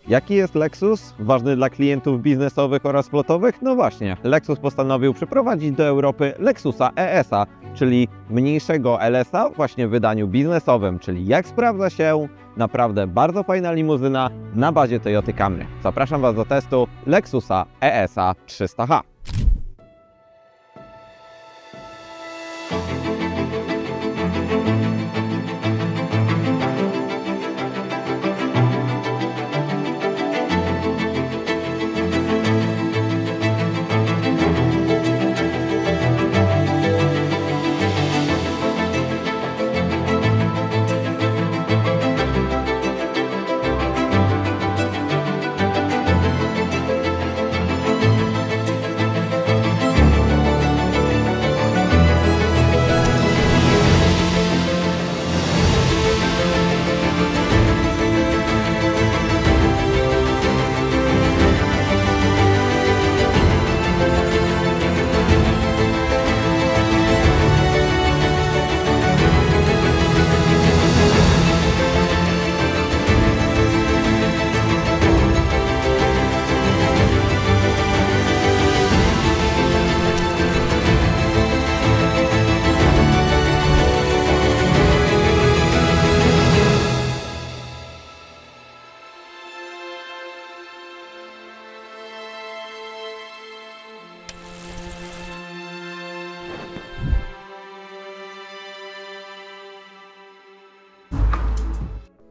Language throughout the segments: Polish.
Jaki jest Lexus? Ważny dla klientów biznesowych oraz flotowych? No właśnie, Lexus postanowił przyprowadzić do Europy Lexusa ES-a, czyli mniejszego LS-a właśnie w wydaniu biznesowym, czyli jak sprawdza się naprawdę bardzo fajna limuzyna na bazie Toyoty Camry. Zapraszam Was do testu Lexusa ES-a 300H.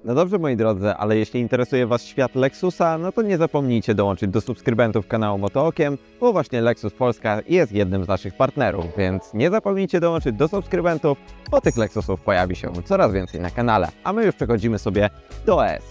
No dobrze, moi drodzy, ale jeśli interesuje Was świat Lexusa, no to nie zapomnijcie dołączyć do subskrybentów kanału Motookiem, bo właśnie Lexus Polska jest jednym z naszych partnerów, więc nie zapomnijcie dołączyć do subskrybentów, bo tych Lexusów pojawi się coraz więcej na kanale. A my już przechodzimy sobie do ES.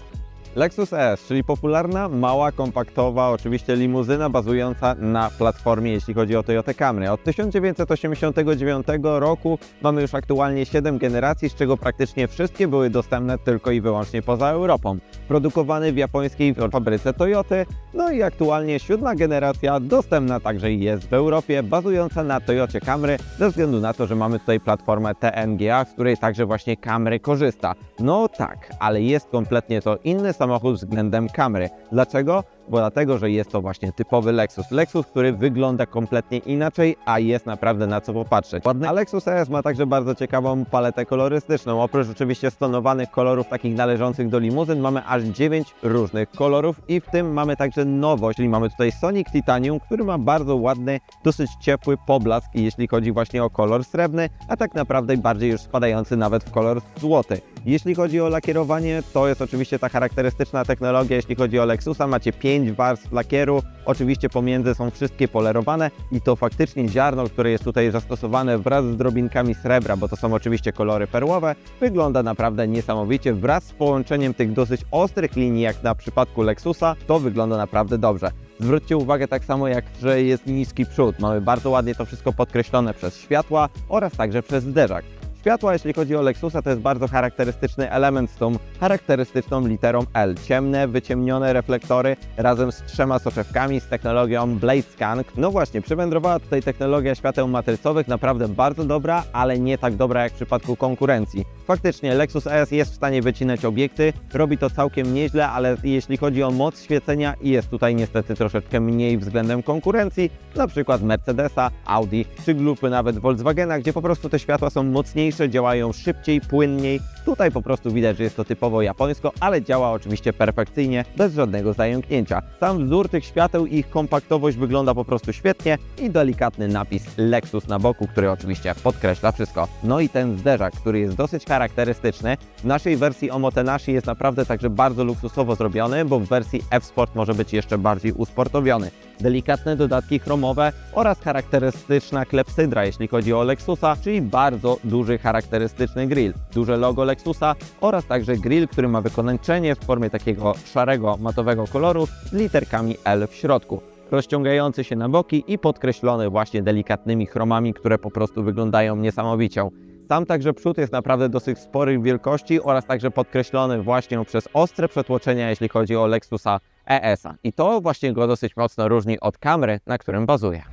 Lexus ES, czyli popularna, mała, kompaktowa, oczywiście limuzyna bazująca na platformie, jeśli chodzi o Toyotę Camry. Od 1989 roku mamy już aktualnie 7 generacji, z czego praktycznie wszystkie były dostępne tylko i wyłącznie poza Europą. Produkowany w japońskiej fabryce Toyoty, no i aktualnie 7 generacja dostępna także jest w Europie, bazująca na Toyocie Camry, ze względu na to, że mamy tutaj platformę TNGA, z której także właśnie Camry korzysta. No tak, ale jest kompletnie to inny samochód względem Camry. Dlaczego? Bo dlatego, że jest to właśnie typowy Lexus. Lexus, który wygląda kompletnie inaczej, a jest naprawdę na co popatrzeć. A Lexus ES ma także bardzo ciekawą paletę kolorystyczną. Oprócz oczywiście stonowanych kolorów takich należących do limuzyn, mamy aż 9 różnych kolorów i w tym mamy także nowość, czyli mamy tutaj Sonic Titanium, który ma bardzo ładny, dosyć ciepły poblask, jeśli chodzi właśnie o kolor srebrny, a tak naprawdę bardziej już spadający nawet w kolor złoty. Jeśli chodzi o lakierowanie, to jest oczywiście ta charakterystyczna technologia, jeśli chodzi o Lexusa, macie 5 warstw lakieru, oczywiście pomiędzy są wszystkie polerowane i to faktycznie ziarno, które jest tutaj zastosowane wraz z drobinkami srebra, bo to są oczywiście kolory perłowe, wygląda naprawdę niesamowicie. Wraz z połączeniem tych dosyć ostrych linii, jak na przypadku Lexusa, to wygląda naprawdę dobrze. Zwróćcie uwagę tak samo jak, że jest niski przód. Mamy bardzo ładnie to wszystko podkreślone przez światła oraz także przez zderzak. Światła, jeśli chodzi o Lexusa, to jest bardzo charakterystyczny element z tą charakterystyczną literą L. Ciemne, wyciemnione reflektory razem z 3 soczewkami z technologią Blade Scan. No właśnie, przywędrowała tutaj technologia świateł matrycowych, naprawdę bardzo dobra, ale nie tak dobra jak w przypadku konkurencji. Faktycznie Lexus ES jest w stanie wycinać obiekty, robi to całkiem nieźle, ale jeśli chodzi o moc świecenia, jest tutaj niestety troszeczkę mniej względem konkurencji, na przykład Mercedesa, Audi czy grupy nawet Volkswagena, gdzie po prostu te światła są mocniejsze, działają szybciej, płynniej. Tutaj po prostu widać, że jest to typowo japońsko, ale działa oczywiście perfekcyjnie, bez żadnego zająknięcia. Sam wzór tych świateł i ich kompaktowość wygląda po prostu świetnie i delikatny napis Lexus na boku, który oczywiście podkreśla wszystko. No i ten zderzak, który jest dosyć charakterystyczny. W naszej wersji Omotenashi jest naprawdę także bardzo luksusowo zrobiony, bo w wersji F-Sport może być jeszcze bardziej usportowiony. Delikatne dodatki chromowe oraz charakterystyczna klepsydra, jeśli chodzi o Lexusa, czyli bardzo duży charakterystyczny grill. Duże logo Lexusa oraz także grill, który ma wykończenie w formie takiego szarego, matowego koloru z literkami L w środku. Rozciągający się na boki i podkreślony właśnie delikatnymi chromami, które po prostu wyglądają niesamowicie. Sam także przód jest naprawdę dosyć sporych wielkości oraz także podkreślony właśnie przez ostre przetłoczenia, jeśli chodzi o Lexusa ES-a. I to właśnie go dosyć mocno różni od Camry, na którym bazuje.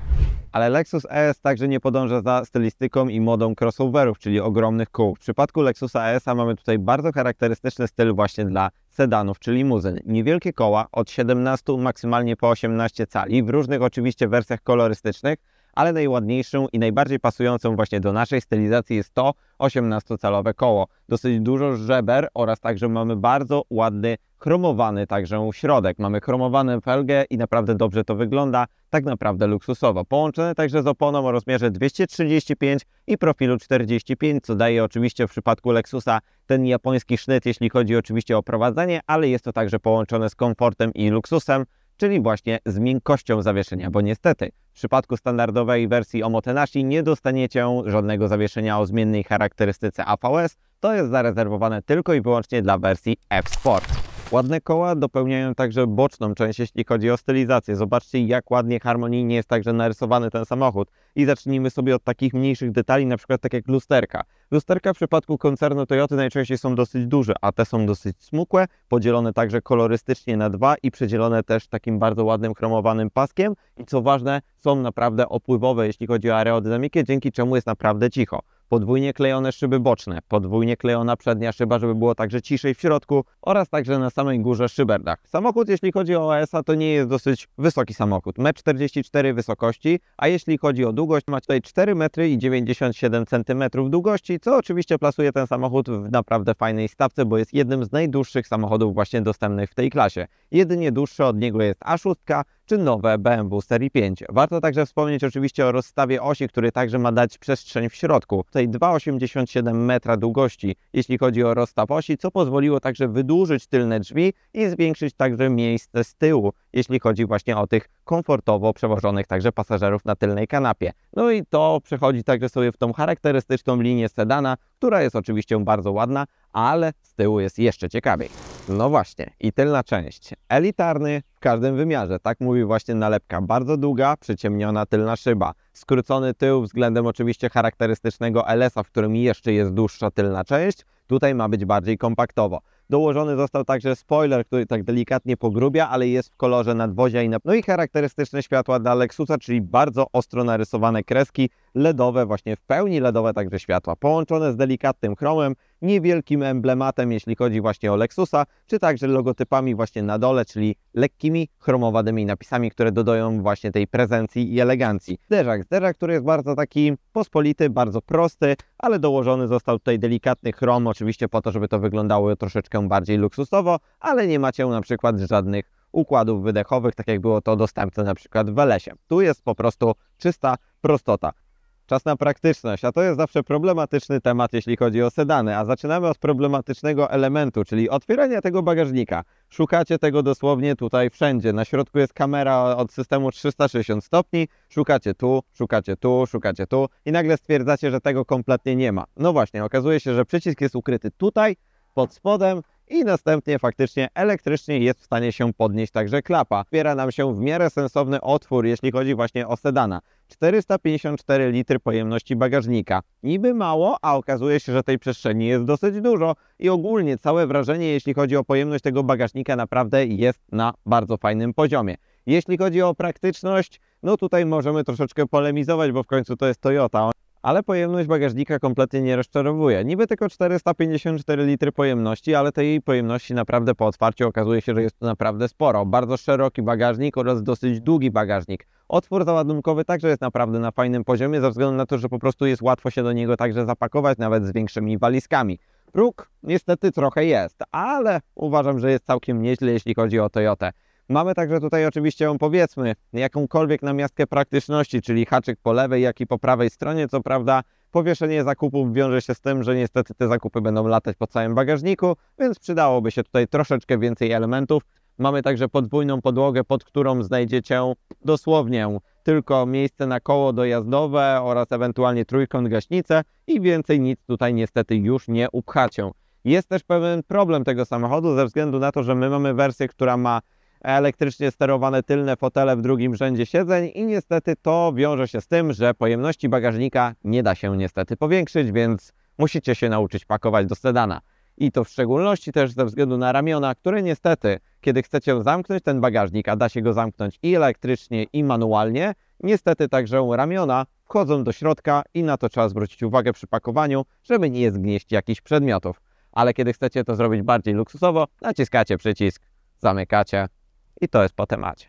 Ale Lexus ES także nie podąża za stylistyką i modą crossoverów, czyli ogromnych kół. W przypadku Lexusa ES-a mamy tutaj bardzo charakterystyczny styl właśnie dla sedanów czy limuzyn. Niewielkie koła od 17 maksymalnie po 18 cali, w różnych oczywiście wersjach kolorystycznych, ale najładniejszą i najbardziej pasującą właśnie do naszej stylizacji jest to 18-calowe koło. Dosyć dużo żeber oraz także mamy bardzo ładny, chromowany także środek. Mamy chromowaną felgę i naprawdę dobrze to wygląda, tak naprawdę luksusowo. Połączone także z oponą o rozmiarze 235 i profilu 45, co daje oczywiście w przypadku Lexusa ten japoński sznyt, jeśli chodzi oczywiście o prowadzenie, ale jest to także połączone z komfortem i luksusem, czyli właśnie z miękkością zawieszenia, bo niestety w przypadku standardowej wersji Omotenashi nie dostaniecie żadnego zawieszenia o zmiennej charakterystyce AVS, to jest zarezerwowane tylko i wyłącznie dla wersji F-Sport. Ładne koła dopełniają także boczną część, jeśli chodzi o stylizację. Zobaczcie, jak ładnie, harmonijnie jest także narysowany ten samochód. I zacznijmy sobie od takich mniejszych detali, na przykład tak jak lusterka. Lusterka w przypadku koncernu Toyoty najczęściej są dosyć duże, a te są dosyć smukłe, podzielone także kolorystycznie na dwa i przedzielone też takim bardzo ładnym chromowanym paskiem. I co ważne, są naprawdę opływowe, jeśli chodzi o aerodynamikę, dzięki czemu jest naprawdę cicho. Podwójnie klejone szyby boczne, podwójnie klejona przednia szyba, żeby było także ciszej w środku oraz także na samej górze szyberdach. Samochód, jeśli chodzi o OS-a, to nie jest dosyć wysoki samochód, 1,44 m wysokości, a jeśli chodzi o długość, ma tutaj 4,97 cm długości, co oczywiście plasuje ten samochód w naprawdę fajnej stawce, bo jest jednym z najdłuższych samochodów właśnie dostępnych w tej klasie. Jedynie dłuższe od niego jest A6 czy nowe BMW Serii 5. Warto także wspomnieć oczywiście o rozstawie osi, który także ma dać przestrzeń w środku. Tutaj 2,87 metra długości, jeśli chodzi o rozstaw osi, co pozwoliło także wydłużyć tylne drzwi i zwiększyć także miejsce z tyłu, jeśli chodzi właśnie o tych komfortowo przewożonych także pasażerów na tylnej kanapie. No i to przechodzi także sobie w tą charakterystyczną linię sedana, która jest oczywiście bardzo ładna, ale z tyłu jest jeszcze ciekawiej. No właśnie, i tylna część. Elitarny w każdym wymiarze, tak mówi właśnie nalepka. Bardzo długa, przyciemniona tylna szyba. Skrócony tył względem oczywiście charakterystycznego LS-a, w którym jeszcze jest dłuższa tylna część. Tutaj ma być bardziej kompaktowo. Dołożony został także spoiler, który tak delikatnie pogrubia, ale jest w kolorze nadwozia no i charakterystyczne światła dla Lexusa, czyli bardzo ostro narysowane kreski LEDowe, właśnie w pełni LEDowe także światła, połączone z delikatnym chromem, niewielkim emblematem, jeśli chodzi właśnie o Lexusa, czy także logotypami właśnie na dole, czyli lekkimi chromowanymi napisami, które dodają właśnie tej prezencji i elegancji. Zderzak, który jest bardzo taki pospolity, bardzo prosty, ale dołożony został tutaj delikatny chrom, oczywiście po to, żeby to wyglądało troszeczkę bardziej luksusowo, ale nie macie na przykład żadnych układów wydechowych, tak jak było to dostępne na przykład w LS-ie. Tu jest po prostu czysta prostota. Czas na praktyczność, a to jest zawsze problematyczny temat, jeśli chodzi o sedany, a zaczynamy od problematycznego elementu, czyli otwierania tego bagażnika. Szukacie tego dosłownie tutaj wszędzie. Na środku jest kamera od systemu 360 stopni, szukacie tu, szukacie tu, szukacie tu i nagle stwierdzacie, że tego kompletnie nie ma. No właśnie, okazuje się, że przycisk jest ukryty tutaj, pod spodem i następnie faktycznie elektrycznie jest w stanie się podnieść także klapa. Otwiera nam się w miarę sensowny otwór, jeśli chodzi właśnie o sedana. 454 litry pojemności bagażnika. Niby mało, a okazuje się, że tej przestrzeni jest dosyć dużo i ogólnie całe wrażenie, jeśli chodzi o pojemność tego bagażnika, naprawdę jest na bardzo fajnym poziomie. Jeśli chodzi o praktyczność, no tutaj możemy troszeczkę polemizować, bo w końcu to jest Toyota. Ale pojemność bagażnika kompletnie nie rozczarowuje. Niby tylko 454 litry pojemności, ale tej pojemności naprawdę po otwarciu okazuje się, że jest to naprawdę sporo. Bardzo szeroki bagażnik oraz dosyć długi bagażnik. Otwór załadunkowy także jest naprawdę na fajnym poziomie, ze względu na to, że po prostu jest łatwo się do niego także zapakować, nawet z większymi walizkami. Próg niestety trochę jest, ale uważam, że jest całkiem nieźle, jeśli chodzi o Toyotę. Mamy także tutaj oczywiście, powiedzmy, jakąkolwiek namiastkę praktyczności, czyli haczyk po lewej, jak i po prawej stronie. Co prawda powieszenie zakupów wiąże się z tym, że niestety te zakupy będą latać po całym bagażniku, więc przydałoby się tutaj troszeczkę więcej elementów. Mamy także podwójną podłogę, pod którą znajdziecie dosłownie tylko miejsce na koło dojazdowe oraz ewentualnie trójkąt gaśnicę i więcej nic tutaj niestety już nie upchacie. Jest też pewien problem tego samochodu ze względu na to, że my mamy wersję, która ma elektrycznie sterowane tylne fotele w drugim rzędzie siedzeń i niestety to wiąże się z tym, że pojemności bagażnika nie da się niestety powiększyć, więc musicie się nauczyć pakować do sedana. I to w szczególności też ze względu na ramiona, które niestety, kiedy chcecie zamknąć ten bagażnik, a da się go zamknąć i elektrycznie, i manualnie, niestety także ramiona wchodzą do środka i na to trzeba zwrócić uwagę przy pakowaniu, żeby nie zgnieść jakichś przedmiotów. ale kiedy chcecie to zrobić bardziej luksusowo, naciskacie przycisk, zamykacie i to jest po temacie.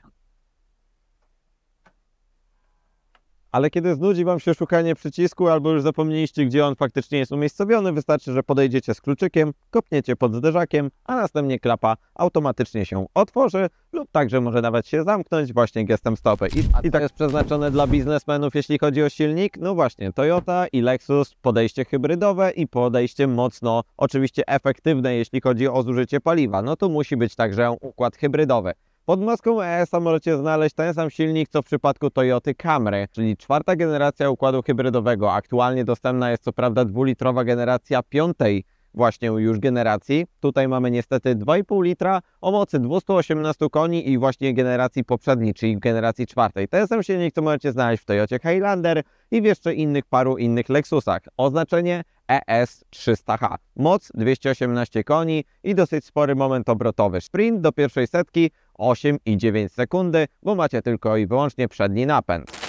Ale kiedy znudzi Wam się szukanie przycisku albo już zapomnieliście, gdzie on faktycznie jest umiejscowiony, wystarczy, że podejdziecie z kluczykiem, kopniecie pod zderzakiem, a następnie klapa automatycznie się otworzy lub także może nawet się zamknąć właśnie gestem stopy. I tak jest przeznaczone dla biznesmenów, jeśli chodzi o silnik. No właśnie, Toyota i Lexus, podejście hybrydowe i podejście mocno oczywiście efektywne, jeśli chodzi o zużycie paliwa. No to musi być także układ hybrydowy. Pod maską ES-a możecie znaleźć ten sam silnik, co w przypadku Toyoty Camry, czyli czwarta generacja układu hybrydowego. Aktualnie dostępna jest co prawda dwulitrowa generacja piątej właśnie już generacji. Tutaj mamy niestety 2,5 litra o mocy 218 koni i właśnie generacji poprzedniej, czyli generacji czwartej. Ten sam silnik, co możecie znaleźć w Toyocie Highlander i w jeszcze paru innych Lexusach. Oznaczenie ES300H. Moc 218 koni i dosyć spory moment obrotowy. Sprint do pierwszej setki 8,9 sekundy, bo macie tylko i wyłącznie przedni napęd.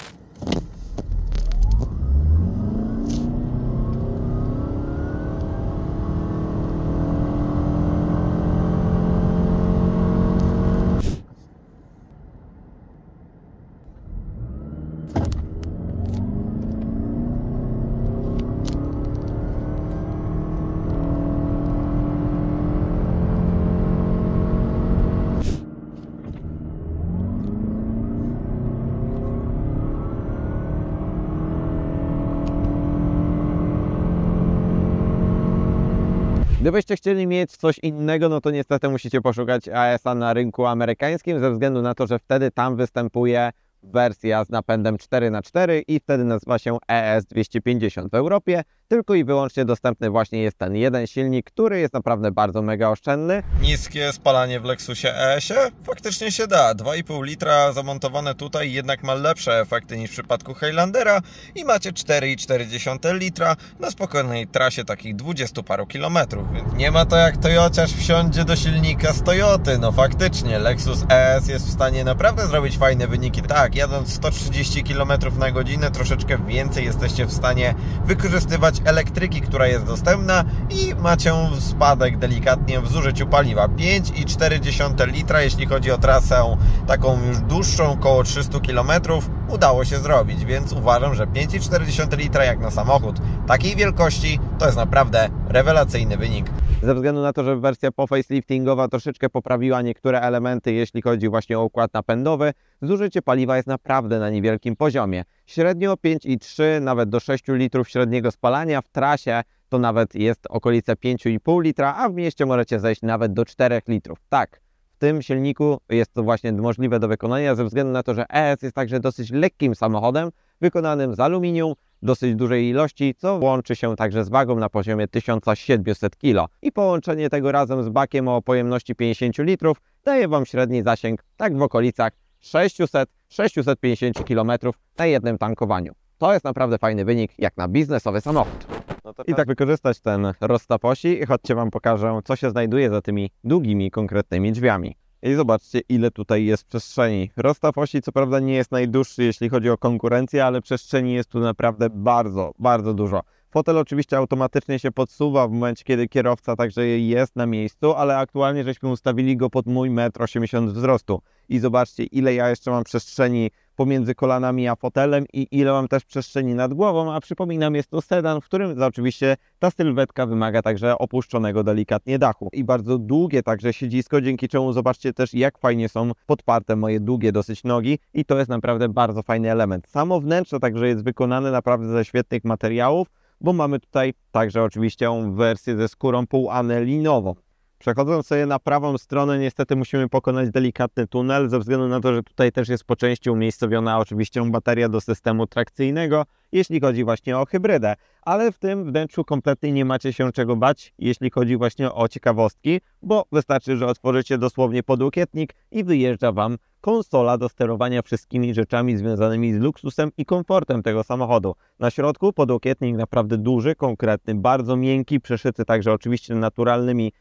Gdybyście chcieli mieć coś innego, no to niestety musicie poszukać AS-a na rynku amerykańskim, ze względu na to, że wtedy tam występuje wersja z napędem 4x4 i wtedy nazywa się ES250. W Europie tylko i wyłącznie dostępny właśnie jest ten jeden silnik, który jest naprawdę bardzo mega oszczędny. Niskie spalanie w Lexusie ES-ie? Faktycznie się da. 2,5 litra zamontowane tutaj jednak ma lepsze efekty niż w przypadku Highlandera i macie 4,4 litra na spokojnej trasie takich 20 paru kilometrów, więc nie ma to jak Toyociarz wsiądzie do silnika z Toyoty. No faktycznie, Lexus ES jest w stanie naprawdę zrobić fajne wyniki. Tak, jadąc 130 km na godzinę, troszeczkę więcej jesteście w stanie wykorzystywać elektryki, która jest dostępna i macie spadek delikatnie w zużyciu paliwa. 5,4 litra, jeśli chodzi o trasę taką już dłuższą, około 300 km, udało się zrobić, więc uważam, że 5,4 litra jak na samochód takiej wielkości to jest naprawdę rewelacyjny wynik. Ze względu na to, że wersja po faceliftingowa troszeczkę poprawiła niektóre elementy, jeśli chodzi właśnie o układ napędowy, zużycie paliwa jest naprawdę na niewielkim poziomie. Średnio 5,3 nawet do 6 litrów średniego spalania, w trasie to nawet jest okolice 5,5 litra, a w mieście możecie zejść nawet do 4 litrów. Tak, w tym silniku jest to właśnie możliwe do wykonania ze względu na to, że ES jest także dosyć lekkim samochodem, wykonanym z aluminium, dosyć dużej ilości, co łączy się także z wagą na poziomie 1700 kg. I połączenie tego razem z bakiem o pojemności 50 litrów daje Wam średni zasięg tak w okolicach 600-650 km na jednym tankowaniu. To jest naprawdę fajny wynik jak na biznesowy samochód. I tak wykorzystać ten rozstaw osi i chodźcie Wam pokażę, co się znajduje za tymi długimi, konkretnymi drzwiami. I zobaczcie, ile tutaj jest przestrzeni. Rozstaw osi co prawda nie jest najdłuższy, jeśli chodzi o konkurencję, ale przestrzeni jest tu naprawdę bardzo, bardzo dużo. Fotel oczywiście automatycznie się podsuwa w momencie, kiedy kierowca także jest na miejscu, ale aktualnie żeśmy ustawili go pod mój 1,80 m wzrostu. I zobaczcie, ile ja jeszcze mam przestrzeni pomiędzy kolanami a fotelem i ile mam też przestrzeni nad głową, a przypominam, jest to sedan, w którym oczywiście ta sylwetka wymaga także opuszczonego delikatnie dachu. I bardzo długie także siedzisko, dzięki czemu zobaczcie też, jak fajnie są podparte moje długie dosyć nogi i to jest naprawdę bardzo fajny element. Samo wnętrze także jest wykonane naprawdę ze świetnych materiałów, bo mamy tutaj także oczywiście wersję ze skórą półanelinową. Przechodząc sobie na prawą stronę, niestety musimy pokonać delikatny tunel, ze względu na to, że tutaj też jest po części umiejscowiona oczywiście bateria do systemu trakcyjnego, jeśli chodzi właśnie o hybrydę. Ale w tym wnętrzu kompletnie nie macie się czego bać, jeśli chodzi właśnie o ciekawostki, bo wystarczy, że otworzycie dosłownie podłokietnik i wyjeżdża Wam konsola do sterowania wszystkimi rzeczami związanymi z luksusem i komfortem tego samochodu. Na środku podłokietnik naprawdę duży, konkretny, bardzo miękki, przeszyty także oczywiście naturalnymi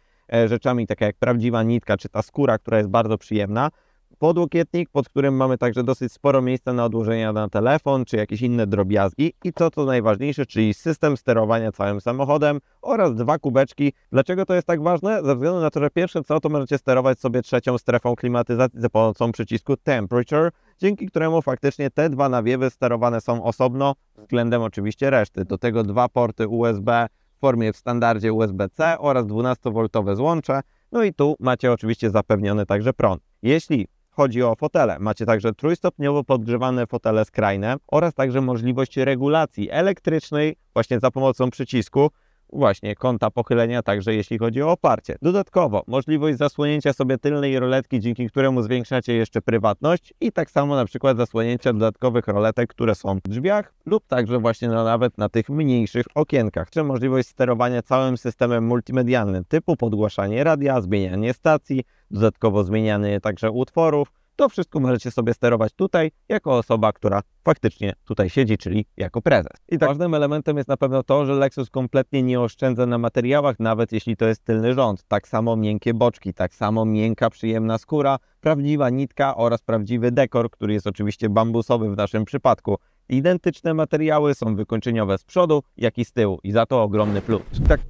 rzeczami, takie jak prawdziwa nitka, czy ta skóra, która jest bardzo przyjemna. podłokietnik, pod którym mamy także dosyć sporo miejsca na odłożenia na telefon, czy jakieś inne drobiazgi i to, co najważniejsze, czyli system sterowania całym samochodem oraz 2 kubeczki. Dlaczego to jest tak ważne? Ze względu na to, że pierwsze co, to możecie sterować sobie 3. strefą klimatyzacji za pomocą przycisku Temperature, dzięki któremu faktycznie te 2 nawiewy sterowane są osobno względem oczywiście reszty. Do tego 2 porty USB w formie w standardzie USB-C oraz 12V złącze. No i tu macie oczywiście zapewniony także prąd. Jeśli chodzi o fotele, macie także trójstopniowo podgrzewane fotele skrajne oraz także możliwość regulacji elektrycznej właśnie za pomocą przycisku właśnie kąta pochylenia, także jeśli chodzi o oparcie. Dodatkowo możliwość zasłonięcia sobie tylnej roletki, dzięki któremu zwiększacie jeszcze prywatność i tak samo na przykład zasłonięcia dodatkowych roletek, które są w drzwiach lub także właśnie nawet na tych mniejszych okienkach. Czy możliwość sterowania całym systemem multimedialnym typu podgłaszanie radia, zmienianie stacji, dodatkowo zmienianie także utworów. To wszystko możecie sobie sterować tutaj jako osoba, która faktycznie tutaj siedzi, czyli jako prezes. I tak ważnym elementem jest na pewno to, że Lexus kompletnie nie oszczędza na materiałach, nawet jeśli to jest tylny rząd. Tak samo miękkie boczki, tak samo miękka, przyjemna skóra, prawdziwa nitka oraz prawdziwy dekor, który jest oczywiście bambusowy w naszym przypadku. Identyczne materiały są wykończeniowe z przodu, jak i z tyłu i za to ogromny plus.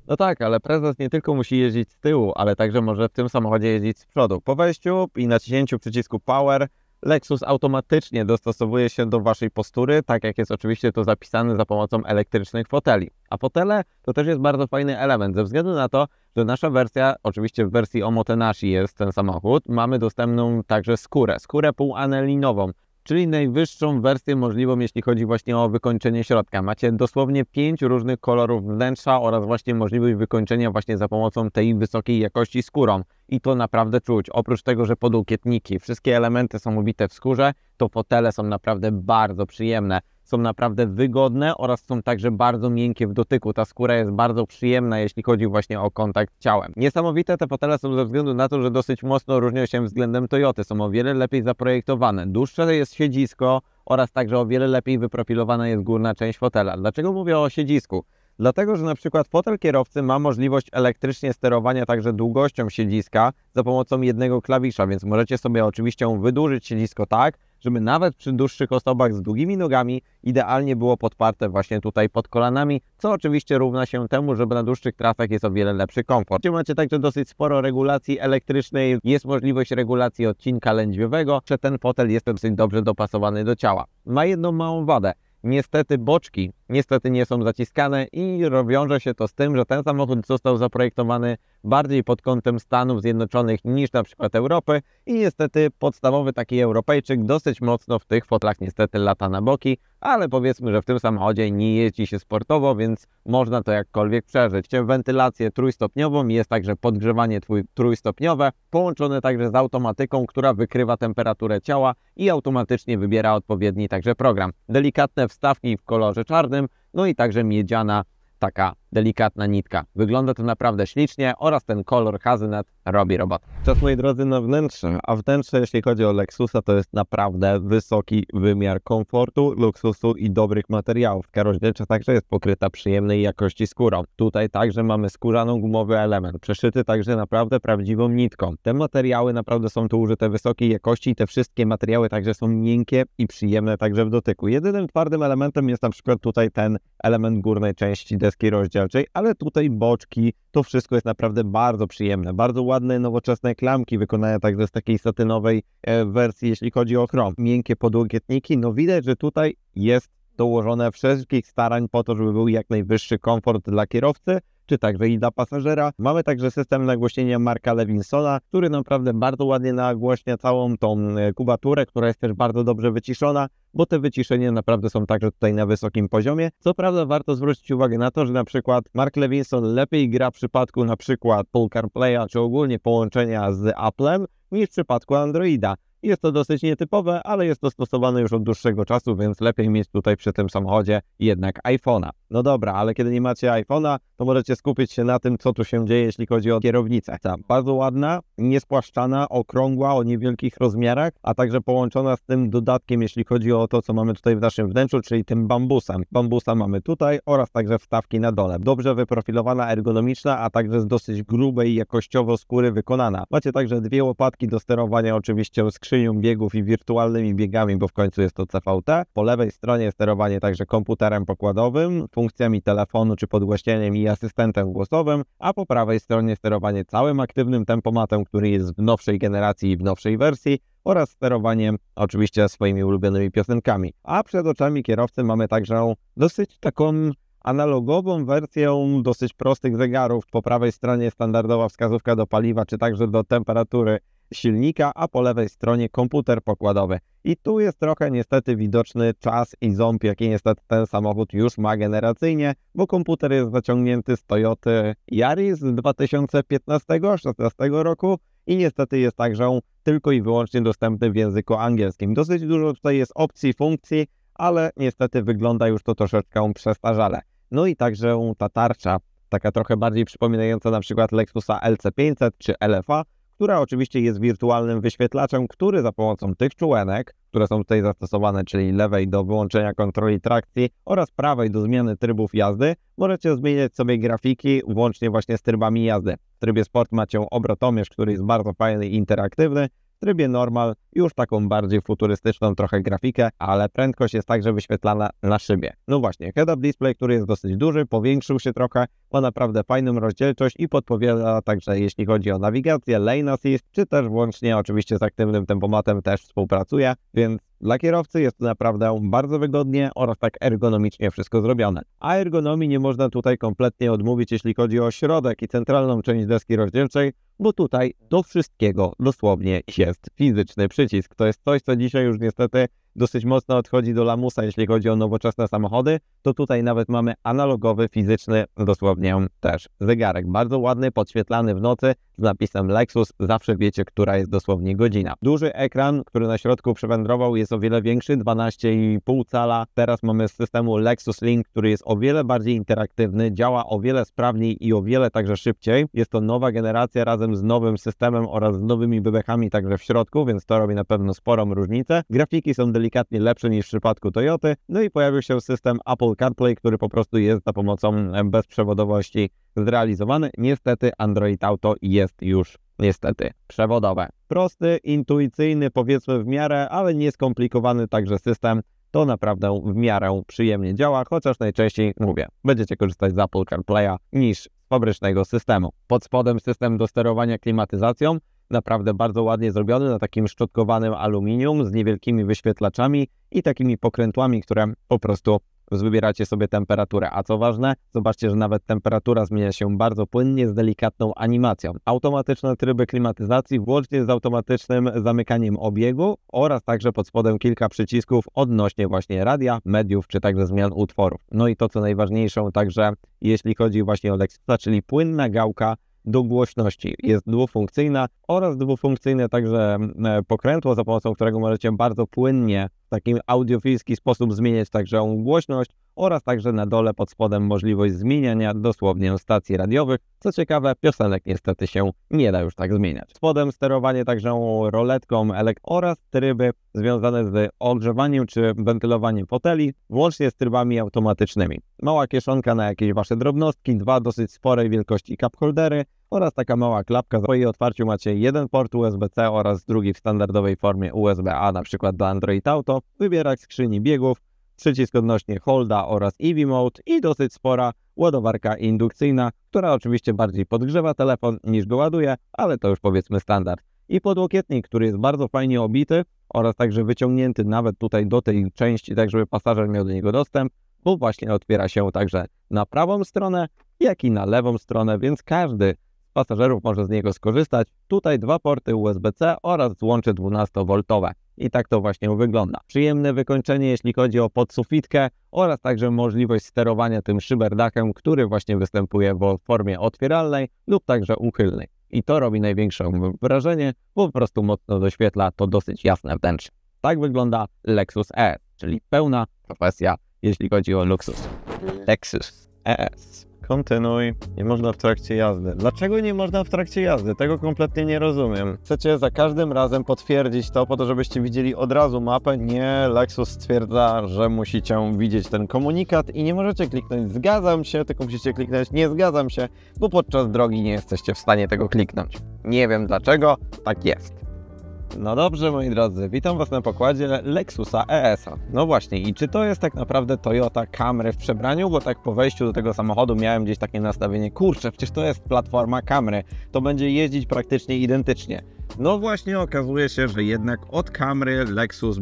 No tak, ale prezes nie tylko musi jeździć z tyłu, ale także może w tym samochodzie jeździć z przodu. Po wejściu i naciśnięciu przycisku Power Lexus automatycznie dostosowuje się do Waszej postury, tak jak jest oczywiście to zapisane za pomocą elektrycznych foteli. A fotele to też jest bardzo fajny element, ze względu na to, że nasza wersja, oczywiście w wersji Omotenashi jest ten samochód, mamy dostępną także skórę półanelinową, czyli najwyższą wersję możliwą, jeśli chodzi właśnie o wykończenie środka. Macie dosłownie 5 różnych kolorów wnętrza oraz właśnie możliwość wykończenia właśnie za pomocą tej wysokiej jakości skórą. I to naprawdę czuć. Oprócz tego, że podłokietniki, wszystkie elementy są ubite w skórze, to fotele są naprawdę bardzo przyjemne. Są naprawdę wygodne oraz są także bardzo miękkie w dotyku. Ta skóra jest bardzo przyjemna, jeśli chodzi właśnie o kontakt z ciałem. Niesamowite te fotele są ze względu na to, że dosyć mocno różnią się względem Toyoty. Są o wiele lepiej zaprojektowane. Dłuższe jest siedzisko oraz także o wiele lepiej wyprofilowana jest górna część fotela. Dlaczego mówię o siedzisku? Dlatego, że na przykład fotel kierowcy ma możliwość elektrycznie sterowania także długością siedziska za pomocą jednego klawisza, więc możecie sobie oczywiście wydłużyć siedzisko tak, żeby nawet przy dłuższych osobach z długimi nogami idealnie było podparte właśnie tutaj pod kolanami, co oczywiście równa się temu, że na dłuższych trasach jest o wiele lepszy komfort. Macie także dosyć sporo regulacji elektrycznej, jest możliwość regulacji odcinka lędźwiowego, że ten fotel jest dosyć dobrze dopasowany do ciała. Ma jedną małą wadę. Niestety boczki nie są zaciskane i wiąże się to z tym, że ten samochód został zaprojektowany bardziej pod kątem Stanów Zjednoczonych niż na przykład Europy i niestety podstawowy taki Europejczyk dosyć mocno w tych fotlach niestety lata na boki, ale powiedzmy, że w tym samochodzie nie jeździ się sportowo, więc można to jakkolwiek przeżyć. Wentylację trójstopniową, jest także podgrzewanie trójstopniowe, połączone także z automatyką, która wykrywa temperaturę ciała i automatycznie wybiera odpowiedni także program. Delikatne wstawki w kolorze czarnym, no i także miedziana taka delikatna nitka. Wygląda to naprawdę ślicznie oraz ten kolor hazelnut robi robotę. Czas, moi drodzy, na wnętrze, a wnętrze, jeśli chodzi o Lexusa, to jest naprawdę wysoki wymiar komfortu, luksusu i dobrych materiałów. Rozdzielcza także jest pokryta przyjemnej jakości skórą. Tutaj także mamy skórzaną gumowy element, przeszyty także naprawdę prawdziwą nitką. Te materiały naprawdę są tu użyte wysokiej jakości i te wszystkie materiały także są miękkie i przyjemne także w dotyku. Jedynym twardym elementem jest na przykład tutaj ten element górnej części deski rozdzielczej, ale tutaj boczki, to wszystko jest naprawdę bardzo przyjemne. Bardzo ładne, nowoczesne klamki wykonane także z takiej satynowej wersji, jeśli chodzi o chrom. Miękkie podłokietniki, no widać, że tutaj jest dołożone wszelkich starań po to, żeby był jak najwyższy komfort dla kierowcy, czy także i dla pasażera. Mamy także system nagłośnienia Marka Lewinsona, który naprawdę bardzo ładnie nagłośnia całą tą kubaturę, która jest też bardzo dobrze wyciszona, bo te wyciszenia naprawdę są także tutaj na wysokim poziomie. Co prawda warto zwrócić uwagę na to, że na przykład Mark Levinson lepiej gra w przypadku na przykład Apple CarPlaya, czy ogólnie połączenia z Applem, niż w przypadku Androida. Jest to dosyć nietypowe, ale jest to stosowane już od dłuższego czasu, więc lepiej mieć tutaj przy tym samochodzie jednak iPhone'a. No dobra, ale kiedy nie macie iPhone'a, to możecie skupić się na tym, co tu się dzieje, jeśli chodzi o kierownicę. Ta bardzo ładna, niespłaszczana, okrągła, o niewielkich rozmiarach, a także połączona z tym dodatkiem, jeśli chodzi o to, co mamy tutaj w naszym wnętrzu, czyli tym bambusem. Bambusa mamy tutaj oraz także wstawki na dole. Dobrze wyprofilowana, ergonomiczna, a także z dosyć grubej jakościowo skóry wykonana. Macie także dwie łopatki do sterowania oczywiście skrzynią biegów i wirtualnymi biegami, bo w końcu jest to CVT. Po lewej stronie sterowanie także komputerem pokładowym, funkcjami telefonu czy podgłośnieniem i asystentem głosowym, a po prawej stronie sterowanie całym aktywnym tempomatem, który jest w nowszej generacji i w nowszej wersji, oraz sterowaniem oczywiście swoimi ulubionymi piosenkami. A przed oczami kierowcy mamy także dosyć taką analogową wersję dosyć prostych zegarów. Po prawej stronie standardowa wskazówka do paliwa, czy także do temperatury silnika, a po lewej stronie komputer pokładowy. I tu jest trochę niestety widoczny czas i ząb, jaki niestety ten samochód już ma generacyjnie, bo komputer jest zaciągnięty z Toyoty Yaris z 2015-16 roku i niestety jest także tylko i wyłącznie dostępny w języku angielskim. Dosyć dużo tutaj jest opcji, funkcji, ale niestety wygląda już to troszeczkę przestarzale. No i także ta tarcza, taka trochę bardziej przypominająca na przykład Lexusa LC500 czy LFA, która oczywiście jest wirtualnym wyświetlaczem, który za pomocą tych czułenek, które są tutaj zastosowane, czyli lewej do wyłączenia kontroli trakcji oraz prawej do zmiany trybów jazdy, możecie zmieniać sobie grafiki włącznie właśnie z trybami jazdy. W trybie Sport macie obrotomierz, który jest bardzo fajny i interaktywny. W trybie Normal już taką bardziej futurystyczną trochę grafikę, ale prędkość jest także wyświetlana na szybie. No właśnie, head-up display, który jest dosyć duży, powiększył się trochę, ma naprawdę fajną rozdzielczość i podpowiada także jeśli chodzi o nawigację, lane assist, czy też włącznie oczywiście z aktywnym tempomatem też współpracuje, więc dla kierowcy jest to naprawdę bardzo wygodnie oraz tak ergonomicznie wszystko zrobione. A ergonomii nie można tutaj kompletnie odmówić, jeśli chodzi o środek i centralną część deski rozdzielczej, bo tutaj do wszystkiego dosłownie jest fizyczny przycisk. To jest coś, co dzisiaj już niestety dosyć mocno odchodzi do lamusa, jeśli chodzi o nowoczesne samochody, to tutaj nawet mamy analogowy, fizyczny, dosłownie też zegarek. Bardzo ładny, podświetlany w nocy z napisem Lexus, zawsze wiecie, która jest dosłownie godzina. Duży ekran, który na środku przewędrował, jest o wiele większy, 12,5 cala. Teraz mamy z systemu Lexus Link, który jest o wiele bardziej interaktywny, działa o wiele sprawniej i o wiele także szybciej. Jest to nowa generacja razem z nowym systemem oraz z nowymi bebechami także w środku, więc to robi na pewno sporą różnicę. Grafiki są delikatnie lepsze niż w przypadku Toyoty. No i pojawił się system Apple CarPlay, który po prostu jest za pomocą bezprzewodowości zrealizowany. Niestety Android Auto jest już niestety przewodowe. Prosty, intuicyjny, powiedzmy w miarę, ale nieskomplikowany także system. To naprawdę w miarę przyjemnie działa, chociaż najczęściej, mówię, będziecie korzystać z Apple CarPlaya niż z fabrycznego systemu. Pod spodem system do sterowania klimatyzacją, naprawdę bardzo ładnie zrobiony na takim szczotkowanym aluminium z niewielkimi wyświetlaczami i takimi pokrętłami, które po prostu wybieracie sobie temperaturę. A co ważne, zobaczcie, że nawet temperatura zmienia się bardzo płynnie z delikatną animacją. Automatyczne tryby klimatyzacji włącznie z automatycznym zamykaniem obiegu oraz także pod spodem kilka przycisków odnośnie właśnie radia, mediów czy także zmian utworów. No i to co najważniejsze także jeśli chodzi właśnie o Lexusa, czyli płynna gałka do głośności. Jest dwufunkcyjna oraz dwufunkcyjne także pokrętło, za pomocą którego możecie bardzo płynnie w takim audiofilski sposób zmieniać także głośność oraz także na dole pod spodem możliwość zmieniania dosłownie stacji radiowych. Co ciekawe, piosenek niestety się nie da już tak zmieniać. Spodem sterowanie także roletką oraz tryby związane z ogrzewaniem czy wentylowaniem foteli, włącznie z trybami automatycznymi. Mała kieszonka na jakieś wasze drobnostki, dwa dosyć sporej wielkości cup holdery oraz taka mała klapka. Po jej otwarciu macie jeden port USB-C oraz drugi w standardowej formie USB-A, na przykład do Android Auto, wybierak skrzyni biegów, przycisk odnośnie holda oraz EV Mode i dosyć spora ładowarka indukcyjna, która oczywiście bardziej podgrzewa telefon niż go ładuje, ale to już powiedzmy standard. I podłokietnik, który jest bardzo fajnie obity oraz także wyciągnięty nawet tutaj do tej części, tak żeby pasażer miał do niego dostęp, bo właśnie otwiera się także na prawą stronę, jak i na lewą stronę, więc każdy z pasażerów może z niego skorzystać. Tutaj dwa porty USB-C oraz złącze 12V. I tak to właśnie wygląda. Przyjemne wykończenie, jeśli chodzi o podsufitkę oraz także możliwość sterowania tym szyberdachem, który właśnie występuje w formie otwieralnej lub także uchylnej. I to robi największe wrażenie, bo po prostu mocno doświetla to dosyć jasne wnętrze. Tak wygląda Lexus ES, czyli pełna profesja, jeśli chodzi o luksus. Lexus ES. Kontynuuj. Nie można w trakcie jazdy. Dlaczego nie można w trakcie jazdy? Tego kompletnie nie rozumiem. Chcecie za każdym razem potwierdzić to, po to, żebyście widzieli od razu mapę? Nie, Lexus stwierdza, że musicie widzieć ten komunikat i nie możecie kliknąć zgadzam się, tylko musicie kliknąć nie zgadzam się, bo podczas drogi nie jesteście w stanie tego kliknąć. Nie wiem dlaczego, tak jest. No dobrze, moi drodzy, witam Was na pokładzie Lexusa ES-a. No właśnie, i czy to jest tak naprawdę Toyota Camry w przebraniu? Bo tak po wejściu do tego samochodu miałem gdzieś takie nastawienie, kurczę, przecież to jest platforma Camry, to będzie jeździć praktycznie identycznie. No właśnie okazuje się, że jednak od Camry Lexus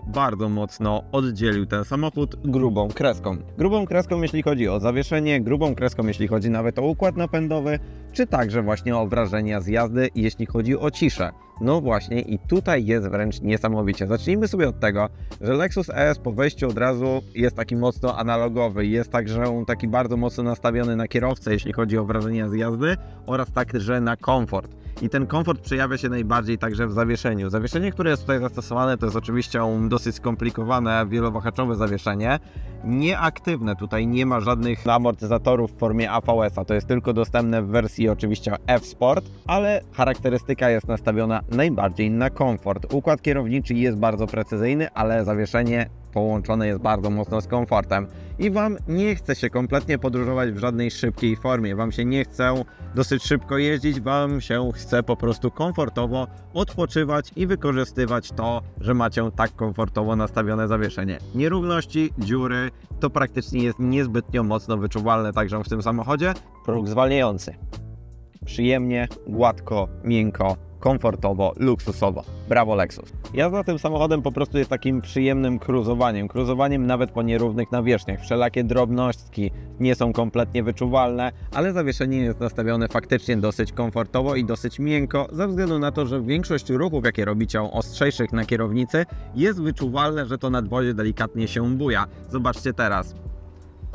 bardzo mocno oddzielił ten samochód grubą kreską. Grubą kreską jeśli chodzi o zawieszenie, grubą kreską jeśli chodzi nawet o układ napędowy, czy także właśnie o wrażenia z jazdy, jeśli chodzi o ciszę. No właśnie i tutaj jest wręcz niesamowicie. Zacznijmy sobie od tego, że Lexus ES po wejściu od razu jest taki mocno analogowy, jest także taki bardzo mocno nastawiony na kierowcę, jeśli chodzi o wrażenia z jazdy oraz także na komfort. I ten komfort przejawia się najbardziej także w zawieszeniu. Zawieszenie, które jest tutaj zastosowane, to jest oczywiście dosyć skomplikowane, wielowahaczowe zawieszenie. Nieaktywne, tutaj nie ma żadnych amortyzatorów w formie AVS-a, to jest tylko dostępne w wersji oczywiście F-Sport, ale charakterystyka jest nastawiona najbardziej na komfort. Układ kierowniczy jest bardzo precyzyjny, ale zawieszenie połączone jest bardzo mocno z komfortem i Wam nie chce się kompletnie podróżować w żadnej szybkiej formie, Wam się nie chce dosyć szybko jeździć, Wam się chce po prostu komfortowo odpoczywać i wykorzystywać to, że macie tak komfortowo nastawione zawieszenie. Nierówności, dziury, to praktycznie jest niezbytnio mocno wyczuwalne także w tym samochodzie. Próg zwalniający. Przyjemnie, gładko, miękko, komfortowo, luksusowo. Brawo Lexus. Jazda tym samochodem po prostu jest takim przyjemnym cruzowaniem nawet po nierównych nawierzchniach. Wszelakie drobnostki nie są kompletnie wyczuwalne, ale zawieszenie jest nastawione faktycznie dosyć komfortowo i dosyć miękko, ze względu na to, że większość ruchów, jakie robicie ostrzejszych na kierownicy, jest wyczuwalne, że to nadwozie delikatnie się buja. Zobaczcie teraz.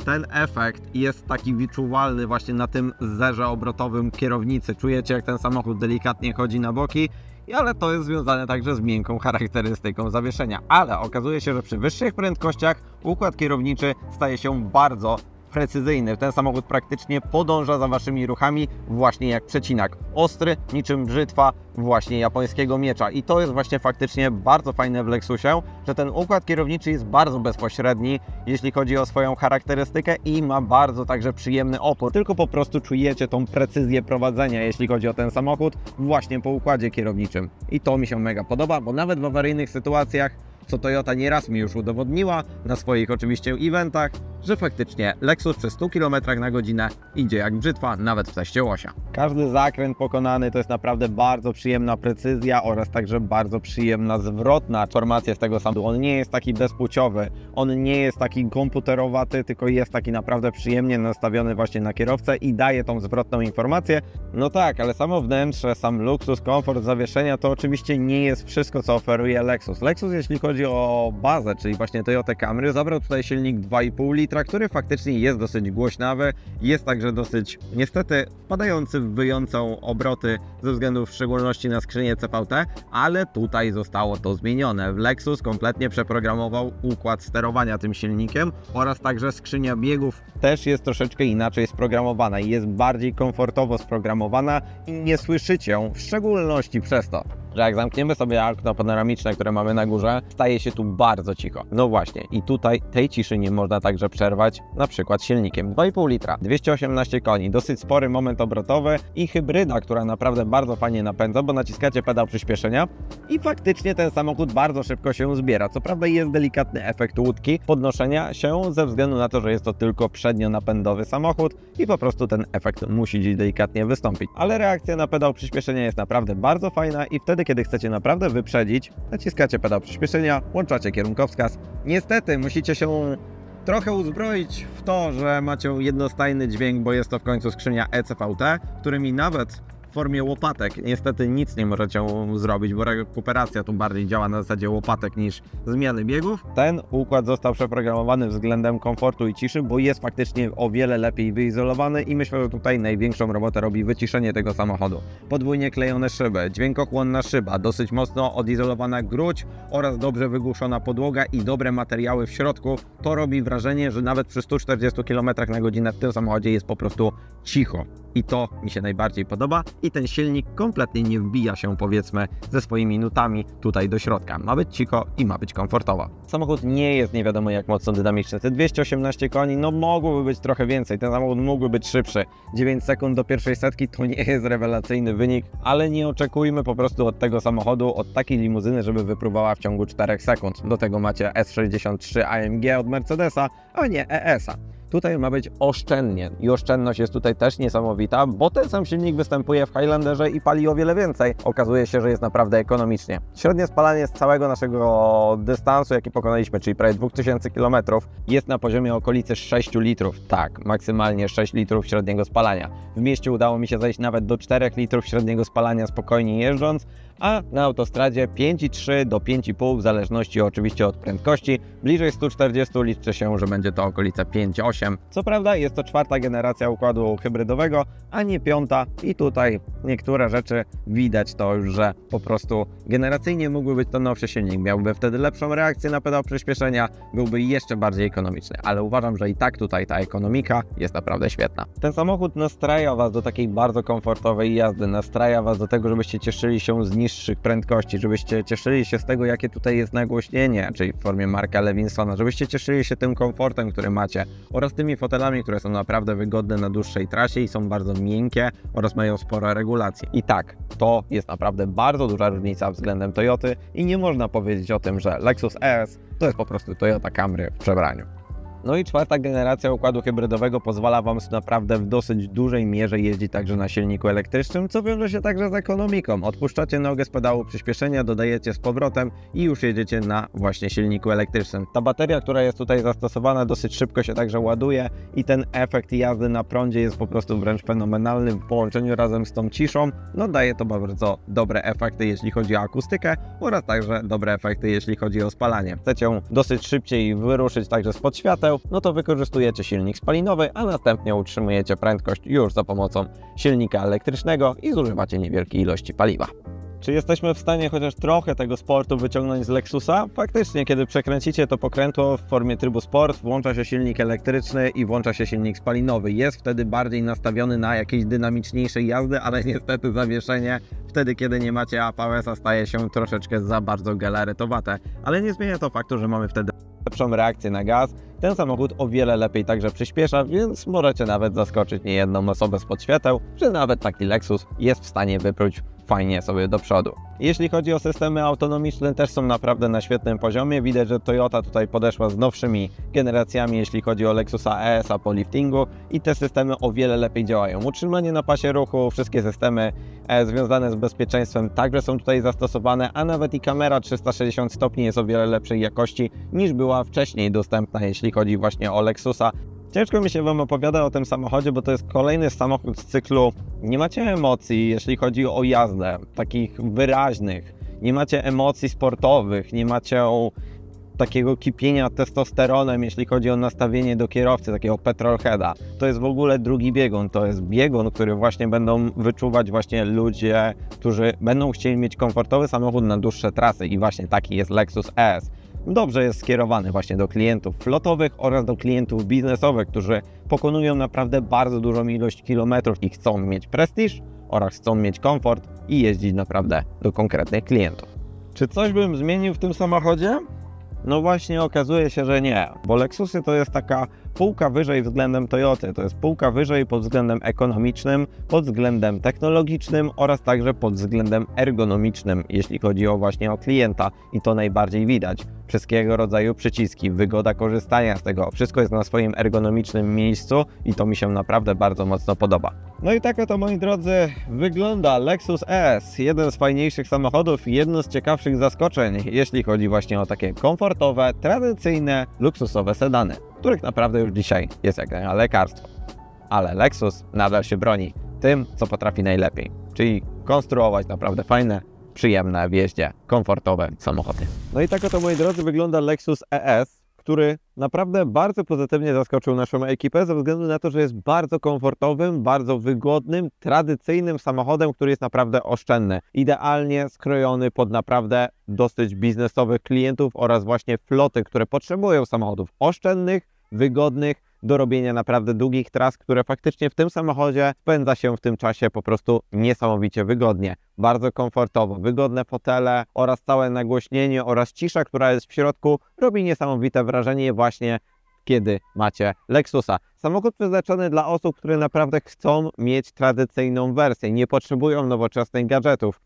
Ten efekt jest taki wyczuwalny właśnie na tym zerze obrotowym kierownicy. Czujecie, jak ten samochód delikatnie chodzi na boki, ale to jest związane także z miękką charakterystyką zawieszenia. Ale okazuje się, że przy wyższych prędkościach układ kierowniczy staje się bardzo precyzyjny. Ten samochód praktycznie podąża za Waszymi ruchami właśnie jak przecinak. Ostry, niczym brzytwa właśnie japońskiego miecza. I to jest właśnie faktycznie bardzo fajne w Lexusie, że ten układ kierowniczy jest bardzo bezpośredni, jeśli chodzi o swoją charakterystykę i ma bardzo także przyjemny opór. Tylko po prostu czujecie tą precyzję prowadzenia, jeśli chodzi o ten samochód, właśnie po układzie kierowniczym. I to mi się mega podoba, bo nawet w awaryjnych sytuacjach, co Toyota nieraz mi już udowodniła na swoich oczywiście eventach, że faktycznie Lexus przy 100 km na godzinę idzie jak brzytwa, nawet w teście łosia. Każdy zakręt pokonany to jest naprawdę bardzo przyjemna precyzja oraz także bardzo przyjemna zwrotna informacja z tego samochodu. On nie jest taki bezpłciowy, on nie jest taki komputerowaty, tylko jest taki naprawdę przyjemnie nastawiony właśnie na kierowcę i daje tą zwrotną informację. No tak, ale samo wnętrze, sam luksus, komfort zawieszenia to oczywiście nie jest wszystko, co oferuje Lexus. Lexus, jeśli chodzi o bazę, czyli właśnie Toyota Camry, zabrał tutaj silnik 2,5 litra, który faktycznie jest dosyć głośnawy, jest także dosyć niestety wpadający w wyjącą obroty ze względu w szczególności na skrzynię CVT, ale tutaj zostało to zmienione. Lexus kompletnie przeprogramował układ sterowania tym silnikiem oraz także skrzynia biegów też jest troszeczkę inaczej sprogramowana i jest bardziej komfortowo sprogramowana i nie słyszycie ją, w szczególności przez to, że jak zamkniemy sobie okno panoramiczne, które mamy na górze, staje się tu bardzo cicho. No właśnie, i tutaj tej ciszy nie można także przerwać, na przykład silnikiem 2,5 litra, 218 koni, dosyć spory moment obrotowy i hybryda, która naprawdę bardzo fajnie napędza, bo naciskacie pedał przyspieszenia i faktycznie ten samochód bardzo szybko się zbiera. Co prawda jest delikatny efekt łódki podnoszenia się ze względu na to, że jest to tylko przednionapędowy samochód i po prostu ten efekt musi gdzieś delikatnie wystąpić. Ale reakcja na pedał przyspieszenia jest naprawdę bardzo fajna i wtedy, kiedy chcecie naprawdę wyprzedzić, naciskacie pedał przyspieszenia, włączacie kierunkowskaz. Niestety musicie się trochę uzbroić w to, że macie jednostajny dźwięk, bo jest to w końcu skrzynia ECVT, którymi nawet w formie łopatek. Niestety nic nie możecie zrobić, bo rekuperacja tu bardziej działa na zasadzie łopatek niż zmiany biegów. Ten układ został przeprogramowany względem komfortu i ciszy, bo jest faktycznie o wiele lepiej wyizolowany i myślę, że tutaj największą robotę robi wyciszenie tego samochodu. Podwójnie klejone szyby, dźwiękochłonna szyba, dosyć mocno odizolowana gruć oraz dobrze wygłuszona podłoga i dobre materiały w środku. To robi wrażenie, że nawet przy 140 km/h w tym samochodzie jest po prostu cicho. I to mi się najbardziej podoba i ten silnik kompletnie nie wbija się, powiedzmy, ze swoimi nutami tutaj do środka. Ma być cicho i ma być komfortowo. Samochód nie jest nie wiadomo jak mocno dynamiczny. Te 218 koni, no mogłoby być trochę więcej. Ten samochód mógłby być szybszy. 9 sekund do pierwszej setki to nie jest rewelacyjny wynik, ale nie oczekujmy po prostu od tego samochodu, od takiej limuzyny, żeby wypróbowała w ciągu 4 sekund. Do tego macie S63 AMG od Mercedesa, a nie ES-a. Tutaj ma być oszczędnie i oszczędność jest tutaj też niesamowita, bo ten sam silnik występuje w Highlanderze i pali o wiele więcej. Okazuje się, że jest naprawdę ekonomicznie. Średnie spalanie z całego naszego dystansu, jaki pokonaliśmy, czyli prawie 2000 km, jest na poziomie okolicy 6 litrów. Tak, maksymalnie 6 litrów średniego spalania. W mieście udało mi się zejść nawet do 4 litrów średniego spalania spokojnie jeżdżąc, a na autostradzie 5,3 do 5,5 w zależności oczywiście od prędkości. Bliżej 140 liczy się, że będzie to okolica 5,8. Co prawda jest to 4. generacja układu hybrydowego, a nie 5. I tutaj niektóre rzeczy widać to już, że po prostu generacyjnie mógłby być to nowszy silnik. Miałby wtedy lepszą reakcję na pedał przyspieszenia, byłby jeszcze bardziej ekonomiczny. Ale uważam, że i tak tutaj ta ekonomika jest naprawdę świetna. Ten samochód nastraja Was do takiej bardzo komfortowej jazdy, nastraja Was do tego, żebyście cieszyli się z niższych prędkości, żebyście cieszyli się z tego, jakie tutaj jest nagłośnienie, czyli w formie Marka Lewinsona, żebyście cieszyli się tym komfortem, który macie oraz tymi fotelami, które są naprawdę wygodne na dłuższej trasie i są bardzo miękkie oraz mają sporo regulacji. I tak, to jest naprawdę bardzo duża różnica względem Toyoty i nie można powiedzieć o tym, że Lexus ES to jest po prostu Toyota Camry w przebraniu. No i 4. generacja układu hybrydowego pozwala Wam naprawdę w dosyć dużej mierze jeździć także na silniku elektrycznym, co wiąże się także z ekonomiką. Odpuszczacie nogę z pedału przyspieszenia, dodajecie z powrotem i już jedziecie na właśnie silniku elektrycznym. Ta bateria, która jest tutaj zastosowana, dosyć szybko się także ładuje i ten efekt jazdy na prądzie jest po prostu wręcz fenomenalny w połączeniu razem z tą ciszą. No daje to bardzo dobre efekty, jeśli chodzi o akustykę oraz także dobre efekty, jeśli chodzi o spalanie. Chcecie dosyć szybciej wyruszyć także spod świateł, no to wykorzystujecie silnik spalinowy, a następnie utrzymujecie prędkość już za pomocą silnika elektrycznego i zużywacie niewielkie ilości paliwa. Czy jesteśmy w stanie chociaż trochę tego sportu wyciągnąć z Lexusa? Faktycznie, kiedy przekręcicie to pokrętło w formie trybu sport, włącza się silnik elektryczny i włącza się silnik spalinowy. Jest wtedy bardziej nastawiony na jakieś dynamiczniejsze jazdy, ale niestety zawieszenie wtedy, kiedy nie macie APS-a, staje się troszeczkę za bardzo galaretowate. Ale nie zmienia to faktu, że mamy wtedy lepszą reakcję na gaz. Ten samochód o wiele lepiej także przyspiesza, więc możecie nawet zaskoczyć niejedną osobę spod świateł, że nawet taki Lexus jest w stanie wypróć fajnie sobie do przodu. Jeśli chodzi o systemy autonomiczne, też są naprawdę na świetnym poziomie. Widać, że Toyota tutaj podeszła z nowszymi generacjami, jeśli chodzi o Lexusa ES-a po liftingu i te systemy o wiele lepiej działają. Utrzymanie na pasie ruchu, wszystkie systemy związane z bezpieczeństwem także są tutaj zastosowane, a nawet i kamera 360 stopni jest o wiele lepszej jakości niż była wcześniej dostępna, jeśli chodzi właśnie o Lexusa. Ciężko mi się Wam opowiada o tym samochodzie, bo to jest kolejny samochód z cyklu nie macie emocji, jeśli chodzi o jazdę, takich wyraźnych, nie macie emocji sportowych, nie macie takiego kipienia testosteronem, jeśli chodzi o nastawienie do kierowcy, takiego petrolheada. To jest w ogóle drugi biegun, to jest biegun, który właśnie będą wyczuwać właśnie ludzie, którzy będą chcieli mieć komfortowy samochód na dłuższe trasy i właśnie taki jest Lexus ES. Dobrze jest skierowany właśnie do klientów flotowych oraz do klientów biznesowych, którzy pokonują naprawdę bardzo dużą ilość kilometrów i chcą mieć prestiż oraz chcą mieć komfort i jeździć naprawdę do konkretnych klientów. Czy coś bym zmienił w tym samochodzie? No właśnie okazuje się, że nie, bo Lexusy to jest taka półka wyżej względem Toyoty, to jest półka wyżej pod względem ekonomicznym, pod względem technologicznym oraz także pod względem ergonomicznym, jeśli chodzi właśnie o klienta i to najbardziej widać. Wszystkiego rodzaju przyciski, wygoda korzystania z tego, wszystko jest na swoim ergonomicznym miejscu i to mi się naprawdę bardzo mocno podoba. No i tak to, moi drodzy, wygląda Lexus ES, jeden z fajniejszych samochodów i jedno z ciekawszych zaskoczeń, jeśli chodzi właśnie o takie komfortowe, tradycyjne, luksusowe sedany, których naprawdę już dzisiaj jest jak na lekarstwo. Ale Lexus nadal się broni. tym, co potrafi najlepiej, czyli konstruować naprawdę fajne, przyjemne w jeździe, komfortowe samochody. No i tak oto, moi drodzy, wygląda Lexus ES, który naprawdę bardzo pozytywnie zaskoczył naszą ekipę ze względu na to, że jest bardzo komfortowym, bardzo wygodnym, tradycyjnym samochodem, który jest naprawdę oszczędny. Idealnie skrojony pod naprawdę dosyć biznesowych klientów oraz właśnie floty, które potrzebują samochodów oszczędnych, wygodnych, do robienia naprawdę długich tras, które faktycznie w tym samochodzie spędza się w tym czasie po prostu niesamowicie wygodnie. Bardzo komfortowo, wygodne fotele oraz całe nagłośnienie oraz cisza, która jest w środku, robi niesamowite wrażenie właśnie kiedy macie Lexusa. Samochód przeznaczony dla osób, które naprawdę chcą mieć tradycyjną wersję, nie potrzebują nowoczesnych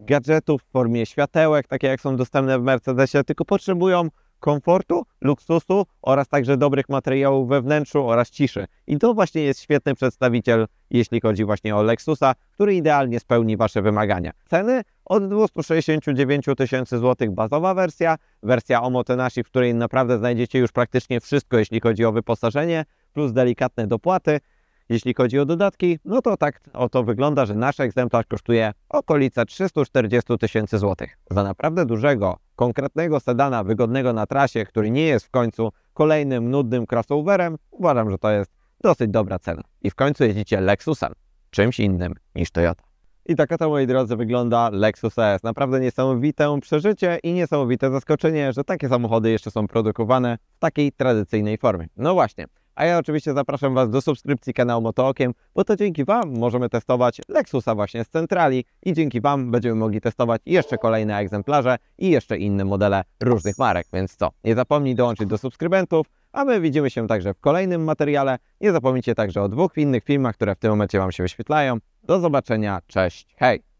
gadżetów w formie światełek, takie jak są dostępne w Mercedesie, tylko potrzebują komfortu, luksusu oraz także dobrych materiałów we wnętrzu oraz ciszy. I to właśnie jest świetny przedstawiciel, jeśli chodzi właśnie o Lexusa, który idealnie spełni Wasze wymagania. Ceny od 269 tysięcy złotych bazowa wersja o motonashi, w której naprawdę znajdziecie już praktycznie wszystko, jeśli chodzi o wyposażenie, plus delikatne dopłaty. Jeśli chodzi o dodatki, no to tak oto wygląda, że nasz egzemplarz kosztuje okolice 340 tysięcy złotych. Za naprawdę dużego, konkretnego sedana, wygodnego na trasie, który nie jest w końcu kolejnym nudnym crossoverem, uważam, że to jest dosyć dobra cena. I w końcu jeździcie Lexusem, czymś innym niż Toyota. I tak oto, moi drodzy, wygląda Lexus ES. Naprawdę niesamowite przeżycie i niesamowite zaskoczenie, że takie samochody jeszcze są produkowane w takiej tradycyjnej formie. No właśnie. A ja oczywiście zapraszam Was do subskrypcji kanału Motookiem, bo to dzięki Wam możemy testować Lexusa właśnie z centrali i dzięki Wam będziemy mogli testować jeszcze kolejne egzemplarze i jeszcze inne modele różnych marek. Więc co, nie zapomnij dołączyć do subskrybentów, a my widzimy się także w kolejnym materiale. Nie zapomnijcie także o 2 innych filmach, które w tym momencie Wam się wyświetlają. Do zobaczenia, cześć, hej!